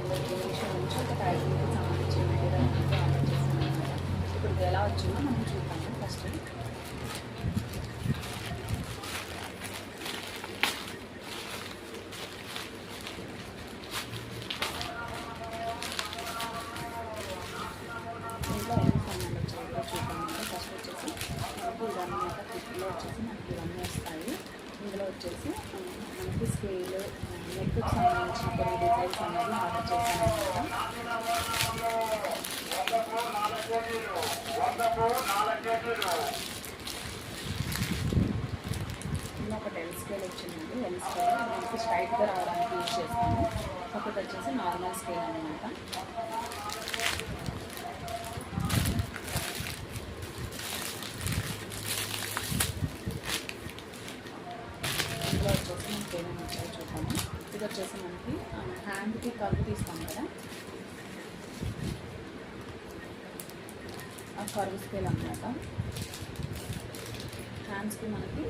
మీషో నుంచి ఒక టైలరింగ్కి సంబంధించిన మెటీరియల్ అనేది ఆర్డర్ చేశాను అనమాట. ఇప్పుడు ఇది ఎలా వచ్చిందో మనం చూద్దాము. ఫస్ట్ ఇంట్లో ఎన్ని సామాన్లు వచ్చాయో చూద్దామంటే ఫస్ట్ వచ్చేసి మనకి ఇవన్నీ కిట్లో వచ్చేసి మనకి ఇవన్నీ వస్తాయి. ఇందులో వచ్చేసి మనకి స్కేల్, నెక్కి సంబంధించిన కొన్ని డిజైన్స్ అనేది ఆర్డర్ చేశాను అనమాట. ఇందులో ఒక ఎల్ స్కేల్ వచ్చిందండి. ఎల్ స్కేల్ మనకి స్ట్రైట్గా రావడానికి యూజ్ చేస్తాను. ఒకటి వచ్చేసి నార్మల్ స్కేల్ అనమాట. ఇందులో వచ్చేసి మనకి ఏమేమి వచ్చాయో చూద్దాము. ఇది వచ్చేసి మనకి హ్యాండ్కి కర్వ్ తీస్తాం కదా, ఆ కర్వ్ స్కేల్ అనమాట. హ్యాండ్స్కి మనకి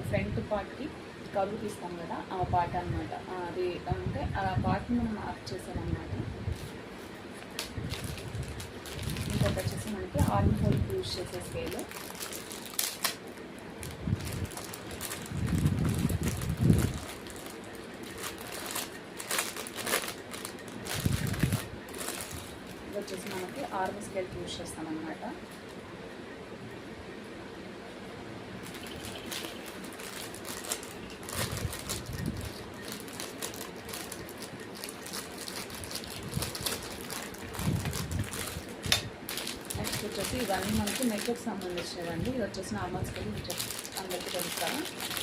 ఫ్రంట్ పార్ట్కి కర్వ్ తీస్తాం కదా, ఆ పార్ట్ అనమాట. అది అంటే ఆ పార్ట్ని మనం మార్క్ చేసామన్నమాట. ఇంకొకటి వచ్చేసి మనకి ఆర్మ్ హోల్కి యూజ్ చేసే స్కేల్. ఇది వచ్చేసి మనకి ఆర్మ్ స్కేల్కి యూజ్ చేస్తామన్నమాట. నెక్స్ట్ వచ్చేసి ఇవన్నీ మనకి నెక్కి సంబంధించినవండి. ఇది వచ్చేసి నార్మల్ స్కేల్ అందరికీ తెలుస్తాను.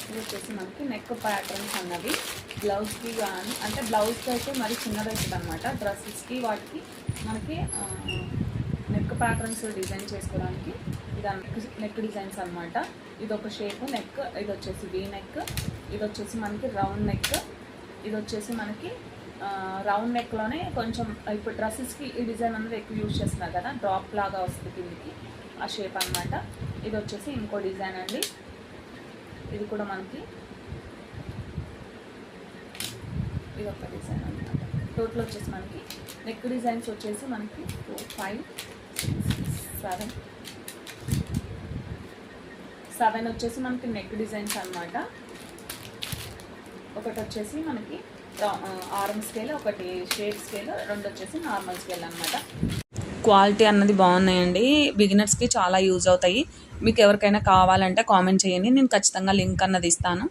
ఇది వచ్చేసి మనకి నెక్ ప్యాటర్న్స్ అన్నవి బ్లౌజ్కి కానీ, అంటే బ్లౌజ్కి అయితే మరి చిన్నది అవుతుంది అనమాట. డ్రెస్సెస్కి వాటికి మనకి నెక్ ప్యాటర్న్స్ డిజైన్ చేసుకోవడానికి ఇది నెక్ డిజైన్స్ అనమాట. ఇది ఒక షేప్ నెక్, ఇది వచ్చేసి వీ నెక్, ఇది వచ్చేసి మనకి రౌండ్ నెక్, ఇది వచ్చేసి మనకి రౌండ్ నెక్లోనే కొంచెం ఇప్పుడు డ్రెస్సెస్కి ఈ డిజైన్ అనేది ఎక్కువ యూజ్ చేస్తున్నారు కదా, డ్రాప్ లాగా వస్తుంది కిందికి, ఆ షేప్ అనమాట. ఇది వచ్చేసి ఇంకో డిజైన్ అండి. ఇది కూడా మనకి ఇది ఒక డిజైన్ అనమాట. టోటల్ వచ్చేసి మనకి నెక్ డిజైన్స్ వచ్చేసి మనకి 4, 5, 6, 7 వచ్చేసి మనకి నెక్ డిజైన్స్ అనమాట. ఒకటి వచ్చేసి మనకి ఆర్మ్ స్కేల్, ఒకటి షేప్ స్కేల్, రెండు వచ్చేసి నార్మల్ స్కేల్ అనమాట. క్వాలిటీ అన్నది బాగున్నాయండి. బిగినర్స్కి చాలా యూజ్ అవుతాయి. మీకు ఎవరికైనా కావాలంటే కామెంట్ చేయండి, నేను ఖచ్చితంగా లింక్ అన్నది ఇస్తాను.